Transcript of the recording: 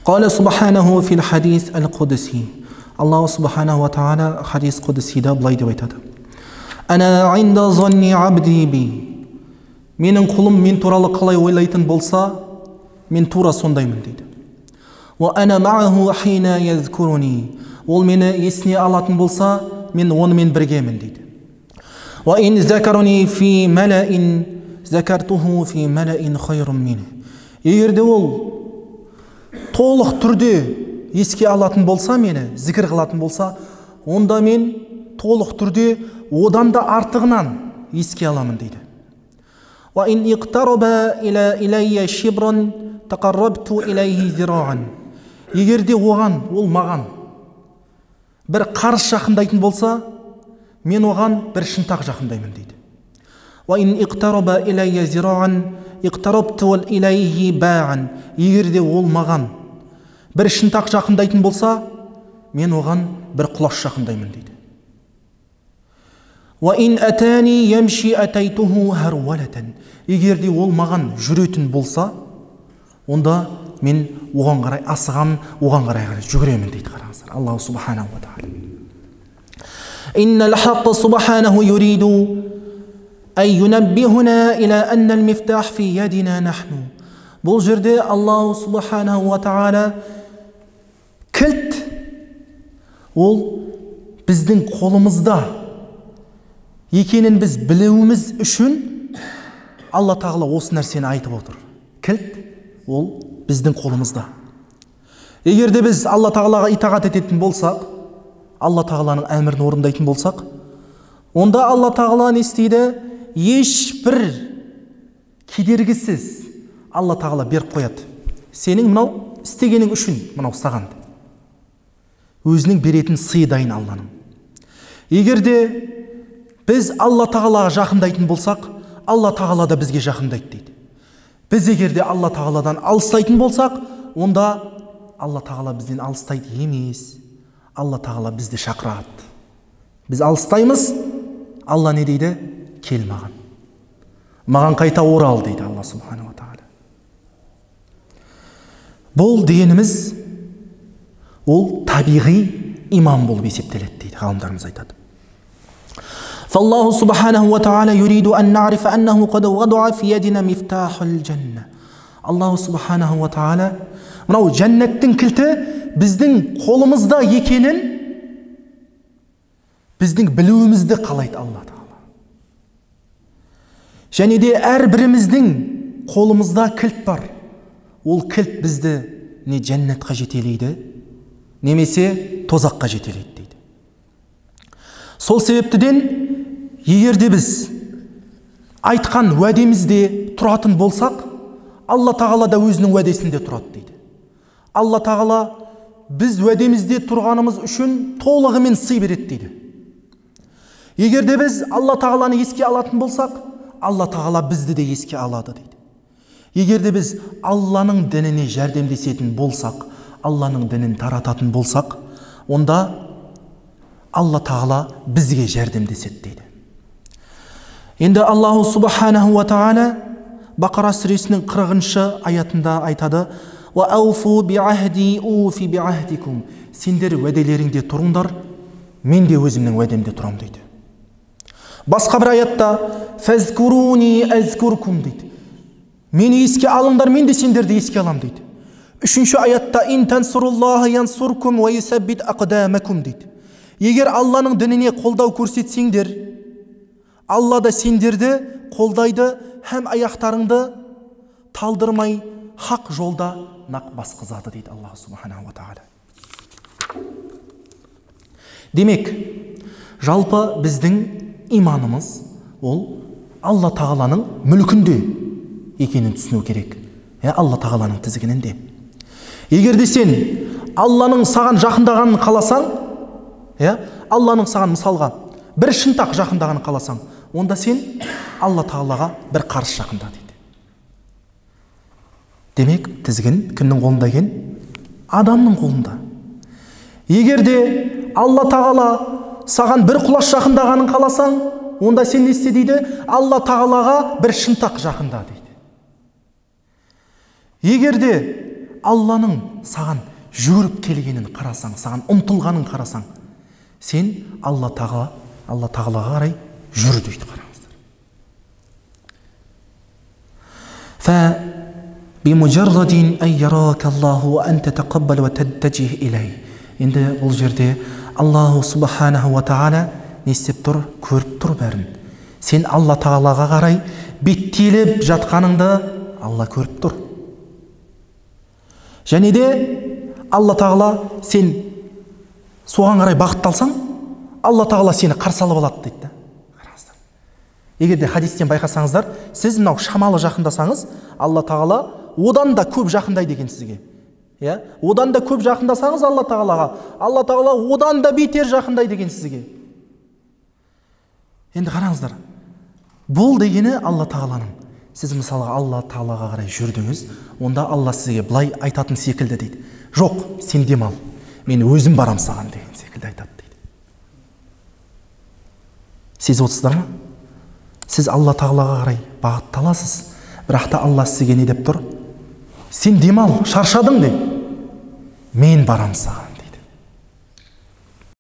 قال سبحانه في الحديث القدسي الله سبحانه وتعالى حديث قدسي ده былай деп айтады. أنا عند ظن عبدي بي. Менің құлым мен туралы қалай ойлайтын болса, мен тура сондаймын дейді. وأنا معه حين يذكرني. Ол мені есіне алатын болса, мен онымен біргемін дейді. وإن ذكرني في ملأ ذكرته في ملأ خير منه. Егер де ол толық түрде еске алатын болса, мені зікір қылатын болса, онда мен толық түрде одан да артығынан еске аламын дейді. وإن اقترب إلي شبرا تقربت إليه ذراعا. Егер де оған, ол маған бір қарыс жақындайтын болса, мен оған бір шынтақ жақындаймын дейді. وإن اقترب إلي ذراعا اقتربت إليه باعا. Егер де ол маған бір шынтақ жақындайтын болса, мен оған бір құлаш жақындаймын дейді. وإن أتاني يمشي أتيته هرولة. Егер де ол маған жүретін болса, онда мен оған қарай асыған, оған қарай жүгіремін дейді. Қараңыздар, Аллаху субханаху ва тағала. إن الحق سبحانه يريد أن ينبهنا إلى أن المفتاح في يدنا نحن. Бұл жерде Аллаху субханаху ва тағала кілт ол біздің қолымызда екенін біз білуіміз үшін Алла тағала осы нәрсені айтып отыр. Кілт ол біздің қолымызда. Егер де біз Алла тағалаға итағат ететін болсақ, Алла тағаланың әмірін орындайтын болсақ, онда Алла тағала не істейді? Ешбір кедергісіз Алла тағала беріп қояды. Сенің мынау істегенің үшін мынау саған. Өзінің беретін сыйы дайын Алланың. Егер де біз Алла тағалаға жақындайтын болсақ, Алла тағала да бізге жақындайды дейді. Біз егер де Алла тағаладан алыстайтын болсақ, онда Алла тағала бізден алыстайды емес. Алла тағала бізді шақырады. Біз алыстаймыз, Алла не дейді? Кел маған. Маған қайта орал дейді Алла субханаху ва тағала. Бұл дегеніміз ол табиғи иман болып есептеледі дейді ғалымдарымыз айтады. فالله سبحانه وتعالى يريد أن نعرف أنه قد وضع في يدنا مفتاح الجنة. الله سبحانه وتعالى мынау жәннаттың кілті біздің қолымызда екенін біздің білуімізді қалайды Алла тағала. Және де әрбіріміздің қолымызда кілт бар. Ол кілт бізді не жәннатқа жетелейді, немесе тозаққа жетелейді дейді. Сол себептіден егер де біз айтқан уәдемізде тұратын болсақ, Алла тағала да өзінің уәдесінде тұрады дейді. Алла тағала біз уәдемізде тұрғанымыз үшін толығымен сый береді дейді. Егер де біз Алла тағаланы еске алатын болсақ, Алла тағала бізді де еске алады дейді. Егер де біз Алланың дініне жәрдемдесетін болсақ, Алланың дінін тарататын болсақ, онда Алла тағала бізге жәрдемдеседі дейді. Енді Аллаху субханаху ва тағала Бақара сүресінің 40-шы аятында айтады: "Ва ауфу би'ахди уфи би'ахдикум." Сендер уәделеріңде тұрыңдар, мен де өзімнің уәдемде тұрам дейді. Басқа бір аятта "Фазкуруни азкуркум" дейді. Мені еске алыңдар, мен де сендерді еске алам дейді. Үшінші аятта "Ин тансуруллаха янсуркум ва юсаббит aqdamakum" дейді. Егер Алланың дініне қолдау көрсетсеңдер, Алла да сендерді қолдайды, һәм аяқтарыңды талдырмай хақ жолда нақ басқызады дейді Аллах субханаху ва тағала. Демек, жалпы біздің иманымыз ол Алла тағаланың мүлкінде екенін түсіну керек. Алла тағаланың тізгінінде. Егер де сен Алланың саған жақындағанын қаласаң, Алланың саған мысалға бір шынтақ жақындағанын қаласаң, онда сен Алла тағалаға бір қарыс жақында дейді. Демек, тізгін кімнің қолында екен? Адамның қолында. Егер де Алла тағала саған бір құлаш жақындағанын қаласаң, онда сен не істе дейді? Алла тағалаға бір шынтақ жақында дейді. Егер де Алланың саған жүріп келгенін қарасаң, саған ұмтылғанын қарасаң, сен Алла тағалаға қарай жүр дейді. Қараңыздар. فبمجرد أن يراك الله وأن تتقبل وتتجه إليه. Енді бұл жерде Аллаху субханаху ва тағала не істеп тұр? Көріп тұр бәрін. Сен Алла тағалаға қарай беттеліп жатқаныңды Алла көріп тұр. Және де Алла тағала сен соған қарай бағытталсаң, Алла тағала сені қарсы алып алады дейді. Қараңыздар. Егер де хадистен байқасаңыздар, сіз мынау шамалы жақындасаңыз, Алла тағала одан да көп жақындайды екен сізге. Одан да көп жақындасаңыз Алла тағалаға, Алла тағала одан да бетер жақындайды екен сізге. Енді қараңыздар, бұл дегені Алла тағаланың. Сіз мысалға Алла тағалаға қарай жүрдіңіз, онда Алла сізге былай айтатын секілді дейді. Жоқ, сен демал, мен өзім барам саған деген секілді айтады дейді. Сіз отырсыздар ма? Сіз Алла тағалаға қарай бағытталасыз, бірақ та Алла сізге не деп тұр? Сен демал, шаршадың де, мен барам саған.